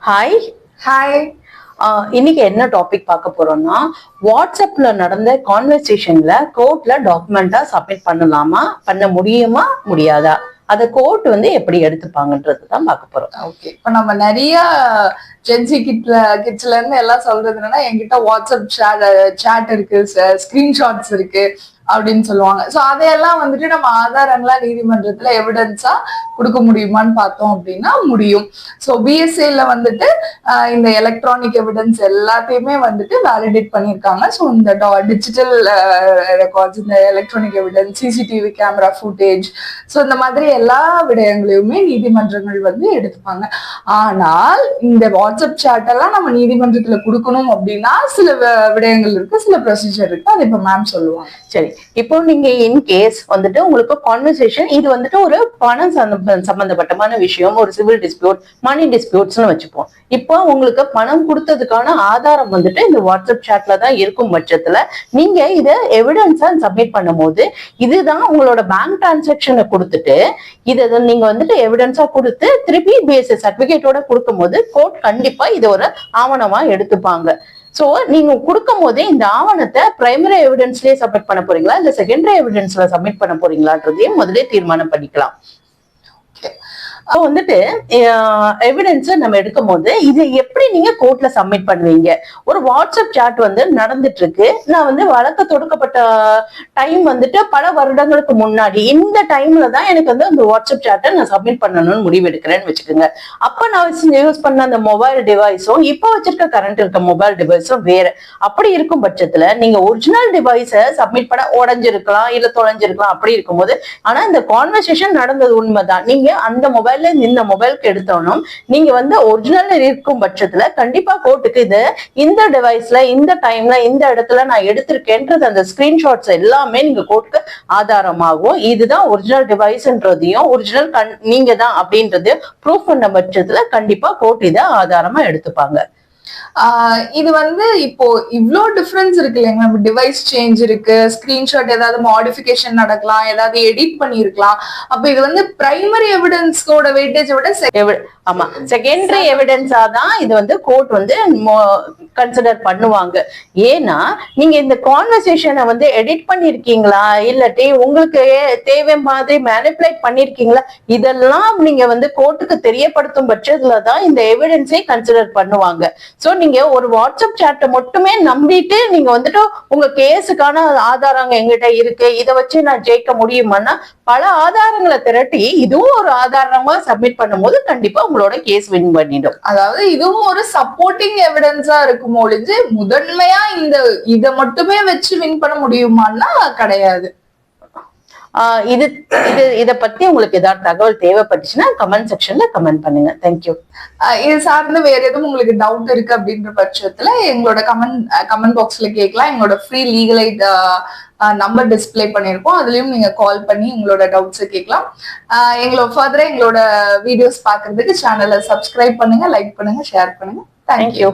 Hi. Hi. இன்னைக்கு என்ன topic பார்க்க போறோம்னா, வாட்ஸ்அப்ல நடந்த கான்வர்சேஷன்ல கோர்ட்ல டாக்குமெண்டா சப்மிட் பண்ணலாமா, பண்ண முடியுமா, முடியாதா, அத கோர்ட் எப்படி எடுத்துப்பாங்கன்றது தான் பார்க்க போறோம். ஓகே, இப்ப நம்ம நிறைய ஜென்சி கிட்ஸ்ல இருந்து எல்லாம் சொல்றது என்னன்னா, என்கிட்ட வாட்ஸ்அப் சாட் இருக்கு, ஸ்கிரீன்ஷாட்ஸ் இருக்கு அப்படின்னு சொல்லுவாங்க. சோ அதையெல்லாம் நம்ம ஆதாரங்களா நீதிமன்றத்துல எவிடன்ஸா கொடுக்க முடியுமான்னு பார்த்தோம் அப்படின்னா முடியும். ஸோ பிஎஸ்சில இந்த எலக்ட்ரானிக் எவிடன்ஸ் எல்லாத்தையுமே வேலிடேட் பண்ணியிருக்காங்க. ஸோ இந்த டிஜிட்டல் ரெக்கார்ட்ஸ், இந்த electronic evidence, CCTV camera footage, so இந்த மாதிரி எல்லா விடயங்களையுமே நீதிமன்றங்கள் எடுத்துப்பாங்க. ஆனால் இந்த வாட்ஸ்அப் சாட் எல்லாம் நம்ம நீதிமன்றத்துல கொடுக்கணும் அப்படின்னா சில விடயங்கள் இருக்கு, சில ப்ரொசீஜர் இருக்கு. அது இப்ப மேம் சொல்லுவாங்க. சரி, இப்போ நீங்க இன் கேஸ் உங்களுக்கு கான்வர்சேஷன் இது ஒரு பணம் சம்பந்தப்பட்டமான விஷயம், ஒரு சிவில் டிஸ்பியூட், மணி டிஸ்பியூட்ஸ்னு வச்சுப்போம். இப்போ உங்களுக்கு பணம் கொடுத்ததுக்கான ஆதாரம் இந்த வாட்ஸ்அப் சாட்ல தான் இருக்கும் பட்சத்துல நீங்க இதை எவிடன்ஸா சப்மிட் பண்ணும் போது இதுதான் உங்களோட பேங்க் டிரான்சாக்சனை கொடுத்துட்டு இதை நீங்க எவிடன்ஸா கொடுத்து திருப்பி பிஎஸ்சி சர்டிபிகேட்டோட கொடுக்கும் போது கோர்ட் கண்டிப்பா இது ஒரு ஆவணமா எடுத்துப்பாங்க. சோ நீங்க கொடுக்கும் போதே இந்த ஆவணத்தை பிரைமரி எவிடன்ஸ்லயே சப்மிட் பண்ண போறீங்களா இல்ல செகண்டரி எவிடன்ஸ்ல சப்மிட் பண்ண போறீங்களான்றதையும் முதலே தீர்மானம் பண்ணிக்கலாம். எவிடன்ஸ் நம்ம எடுக்கும் போது இது எப்படி நீங்க கோர்ட்ல சப்மிட் பண்ணுவீங்க? ஒரு வாட்ஸ்அப் சாட் நடந்துட்டு இருக்கு. நான் வழக்கு தொடுக்கப்பட்ட டைம் பல வருடங்களுக்கு முன்னாடி இந்த டைம்ல தான் எனக்கு அந்த வாட்ஸ்அப் சாட்டை நான் சப்மிட் பண்ணணும்னு முடிவு எடுக்கிறேன்னு வச்சுக்கோங்க. அப்ப நான் யூஸ் பண்ண அந்த மொபைல் டிவைஸும் இப்ப வச்சிருக்க கரண்ட் இருக்க மொபைல் டிவைஸும் வேற. அப்படி இருக்கும் பட்சத்துல நீங்க ஒரிஜினல் டிவைஸை சப்மிட் பண்ண உடஞ்சிருக்கலாம் இல்ல தொலைஞ்சிருக்கலாம். அப்படி இருக்கும்போது ஆனா இந்த கான்வர்சேஷன் நடந்தது உண்மைதான். நீங்க அந்த மொபைல் இந்த மொபைலுக்கு எடுத்தோம் நீங்க ஒரிஜினல் இருக்கும் பட்சத்துல கண்டிப்பா கோர்ட்டுக்கு இது இந்த டிவைஸ்ல இந்த டைம்ல இந்த இடத்துல நான் எடுத்திருக்கேன்றது அந்த ஸ்கிரீன்ஷாட்ஸ் எல்லாமே நீங்க கோர்ட்டுக்கு ஆதாரமாகும். இதுதான் ஒரிஜினல் டிவைஸ்ன்றதையும் ஒரிஜினல் நீங்க தான் அப்படின்றது ப்ரூஃப் பண்ண பட்சத்துல கண்டிப்பா கோர்ட் இதை ஆதாரமா எடுத்துப்பாங்க. இது இப்போ இவ்ளோ டிஃபரன்ஸ் இருக்கு இல்லைங்க. டிவைஸ் சேஞ்ச் இருக்கு, ஸ்கிரீன்ஷாட் ஏதாவது மாடிஃபிகேஷன் நடக்கலாம், ஏதாவது எடிட் பண்ணிருக்கலாம். அப்ப இது பிரைமரி எவிடன்ஸோட வெயிட்டேஜ் விட ஆமா செகண்டரி எவிடன்ஸா தான் இது கோர்ட் கன்சிடர் பண்ணுவாங்க. ஏன்னா நீங்க இந்த கான்வர்சேஷனை எடிட் பண்ணிருக்கீங்களா இல்லாட்டி உங்களுக்கு தேவை மாதிரி மேனிபுலேட் பண்ணிருக்கீங்களா, இதெல்லாம் நீங்க கோர்ட்டுக்கு தெரியப்படுத்தும் பட்சத்துலதான் இந்த எவிடன்ஸை கன்சிடர் பண்ணுவாங்க. சோ நீங்க ஒரு வாட்ஸ்அப் சாட்டை மட்டுமே நம்பிட்டு நீங்க உங்க கேஸுக்கான ஆதாரங்க எங்கிட்ட இருக்கு, இதை வச்சு நான் ஜெயிக்க முடியுமான்னா பல ஆதாரங்களை திரட்டி இதுவும் ஒரு ஆதாரமா சப்மிட் பண்ணும்போது கண்டிப்பா உங்களோட கேஸ் வின் பண்ணிடும். அதாவது இதுவும் ஒரு சப்போர்ட்டிங் எவிடன்ஸா இருக்கும் ஒழிஞ்சு முதன்மையா இதை மட்டுமே வச்சு வின் பண்ண முடியுமான்னா கிடையாது. இத பத்தி உங்களுக்கு ஏதாவது தகவல் தேவைப்பட்டுச்சுன்னா கமெண்ட் செக்ஷன்ல கமெண்ட் பண்ணுங்க. தேங்க்யூ. இது சார்ந்து வேற எதுவும் உங்களுக்கு டவுட் இருக்கு அப்படின்ற பட்சத்துல எங்களோட கமெண்ட் பாக்ஸ்ல கேட்கலாம். எங்களோட free legal eight number display பண்ணிருக்கோம். அதுலயும் நீங்க கால் பண்ணி உங்களோட டவுட்ஸை கேட்கலாம். எங்களோட வீடியோஸ் பாக்குறதுக்கு சேனலை சப்ஸ்கிரைப் பண்ணுங்க, லைக் பண்ணுங்க, ஷேர் பண்ணுங்க. தேங்க்யூ.